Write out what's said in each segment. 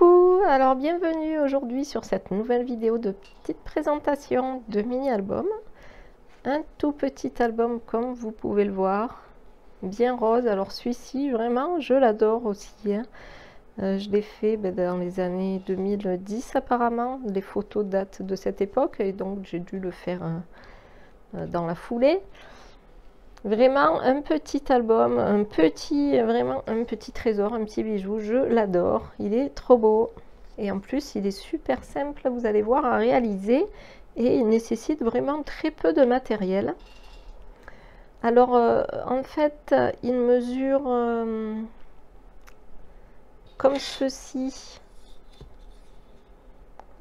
Coucou, alors bienvenue aujourd'hui sur cette nouvelle vidéo de petite présentation de mini-album. Un tout petit album comme vous pouvez le voir, bien rose. Alors celui-ci vraiment je l'adore aussi, hein. Je l'ai fait dans les années 2010 apparemment, les photos datent de cette époque et donc j'ai dû le faire dans la foulée. Vraiment un petit album, vraiment un petit trésor, un petit bijou, je l'adore, il est trop beau et en plus il est super simple, vous allez voir, à réaliser et il nécessite vraiment très peu de matériel. Alors en fait il mesure comme ceci,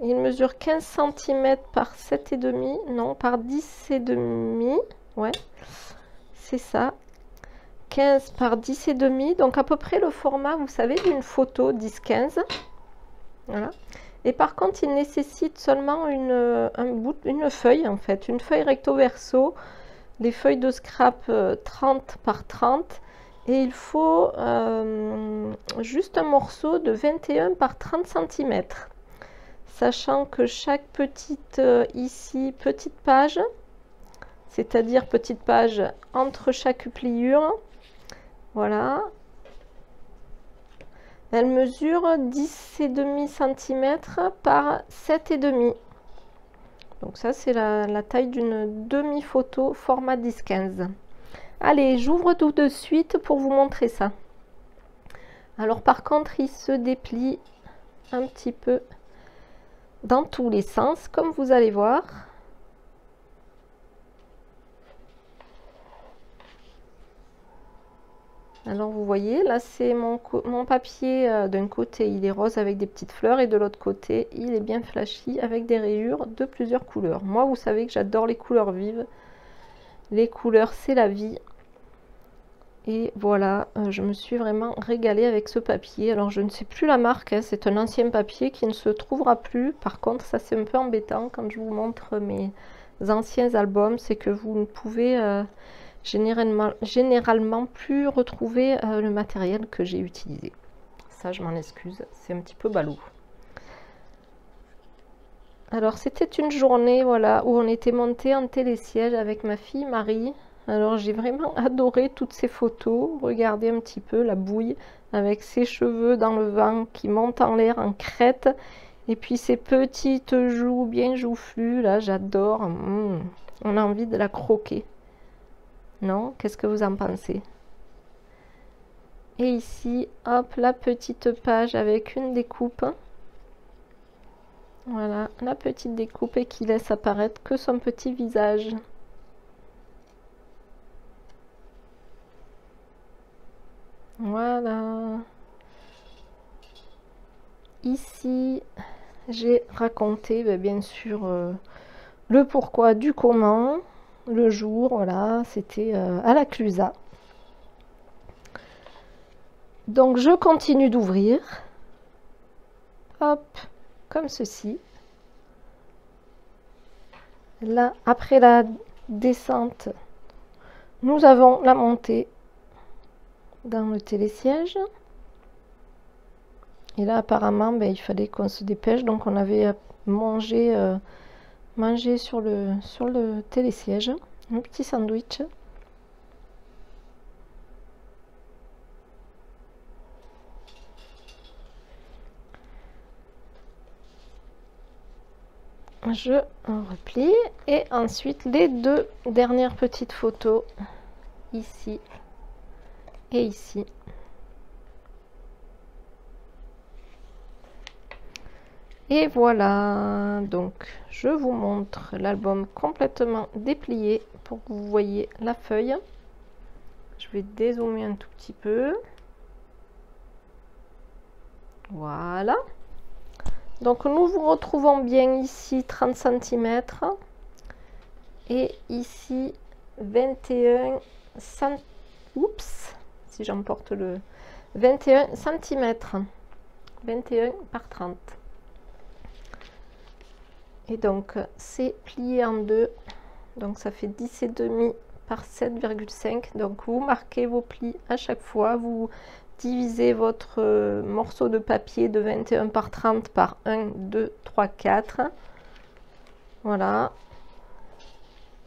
il mesure 15 cm par 7,5, non par 10,5, ouais. C'est ça, 15 par 10,5, donc à peu près le format, vous savez, d'une photo 10-15. Voilà. Et par contre, il nécessite seulement une feuille, en fait, une feuille recto verso, des feuilles de scrap 30 par 30. Et il faut juste un morceau de 21 par 30 cm. Sachant que chaque petite, ici, petite page, c'est-à-dire petite page entre chaque pliure, voilà, elle mesure 10,5 cm par 7,5. Donc ça c'est la taille d'une demi-photo format 10-15. Allez, j'ouvre tout de suite pour vous montrer ça. Alors par contre il se déplie un petit peu dans tous les sens comme vous allez voir. Alors vous voyez, là c'est mon papier, d'un côté il est rose avec des petites fleurs et de l'autre côté il est bien flashy avec des rayures de plusieurs couleurs. Moi vous savez que j'adore les couleurs vives, les couleurs c'est la vie. Et voilà, je me suis vraiment régalée avec ce papier. Alors je ne sais plus la marque, hein, c'est un ancien papier qui ne se trouvera plus. Par contre ça c'est un peu embêtant quand je vous montre mes anciens albums, c'est que vous ne pouvez... généralement plus retrouver le matériel que j'ai utilisé. Ça je m'en excuse, c'est un petit peu ballot. Alors c'était une journée, voilà, où on était monté en télésiège avec ma fille Marie. Alors j'ai vraiment adoré toutes ces photos. Regardez un petit peu la bouille avec ses cheveux dans le vent qui montent en l'air en crête et puis ses petites joues bien joufflues là, j'adore. On a envie de la croquer. Non? Qu'est-ce que vous en pensez? Et ici, hop, la petite page avec une découpe. Voilà, la petite découpe et qui laisse apparaître que son petit visage. Voilà. Ici, j'ai raconté, bien sûr, le pourquoi du comment. Le jour, voilà, c'était à la Clusa. Donc je continue d'ouvrir, hop, comme ceci. Là, après la descente, nous avons la montée dans le télésiège. Et là, apparemment, il fallait qu'on se dépêche, donc on avait mangé sur le télésiège, un petit sandwich. Je replie et ensuite les deux dernières petites photos ici et ici. Et voilà, donc je vous montre l'album complètement déplié pour que vous voyez la feuille. Je vais dézoomer un tout petit peu. Voilà. Donc nous vous retrouvons bien ici 30 cm et ici 21 cm. Oups, si j'emporte le 21 cm. 21 par 30. Et donc c'est plié en deux, donc ça fait 10,5 par 7,5. Donc vous marquez vos plis à chaque fois, vous divisez votre morceau de papier de 21 par 30 par 1, 2, 3, 4. Voilà.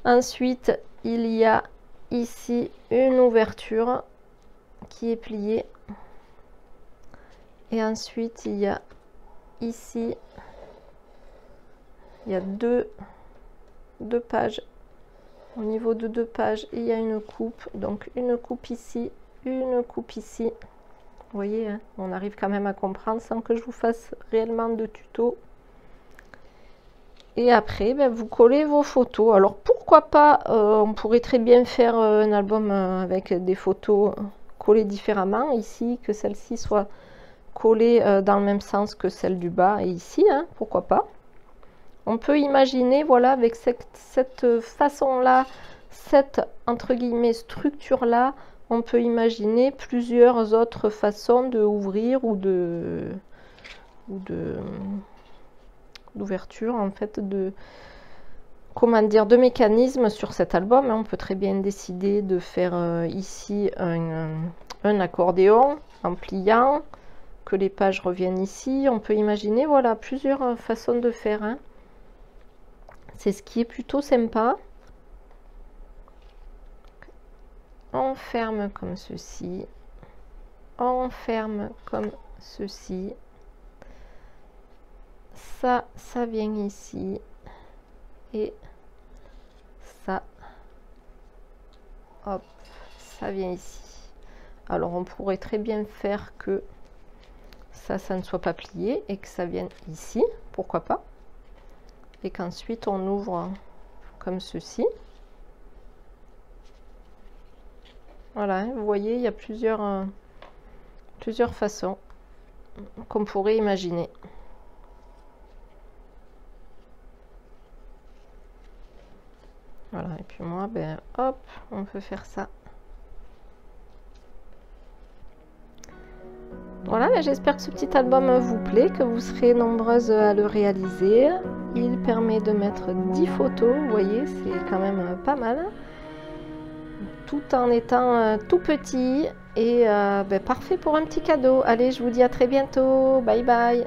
Ensuite, il y a ici une ouverture qui est pliée. Et ensuite, il y a ici, il y a deux pages. Au niveau de 2 pages, il y a une coupe. Donc, une coupe ici, une coupe ici. Vous voyez, hein, on arrive quand même à comprendre sans que je vous fasse réellement de tuto. Et après, ben, vous collez vos photos. Alors, pourquoi pas, on pourrait très bien faire un album avec des photos collées différemment. Ici, que celle-ci soit collée dans le même sens que celle du bas. Et ici, hein, pourquoi pas. On peut imaginer, voilà, avec cette façon-là, cette, entre guillemets, structure-là, on peut imaginer plusieurs autres façons de ouvrir ou d'ouverture, en fait, comment dire, de mécanismes sur cet album. On peut très bien décider de faire ici un accordéon en pliant, que les pages reviennent ici. On peut imaginer, voilà, plusieurs façons de faire, hein. C'est ce qui est plutôt sympa. On ferme comme ceci. On ferme comme ceci. Ça vient ici. Et ça, hop, ça vient ici. Alors, on pourrait très bien faire que ça ne soit pas plié et que ça vienne ici. Pourquoi pas? Et qu'ensuite on ouvre comme ceci. Voilà, vous voyez, il y a plusieurs façons qu'on pourrait imaginer. Voilà, et puis moi, ben hop, on peut faire ça. Voilà, ben, j'espère que ce petit album vous plaît, que vous serez nombreuses à le réaliser. Il permet de mettre 10 photos, vous voyez, c'est quand même pas mal. Tout en étant tout petit et ben, parfait pour un petit cadeau. Allez, je vous dis à très bientôt. Bye bye.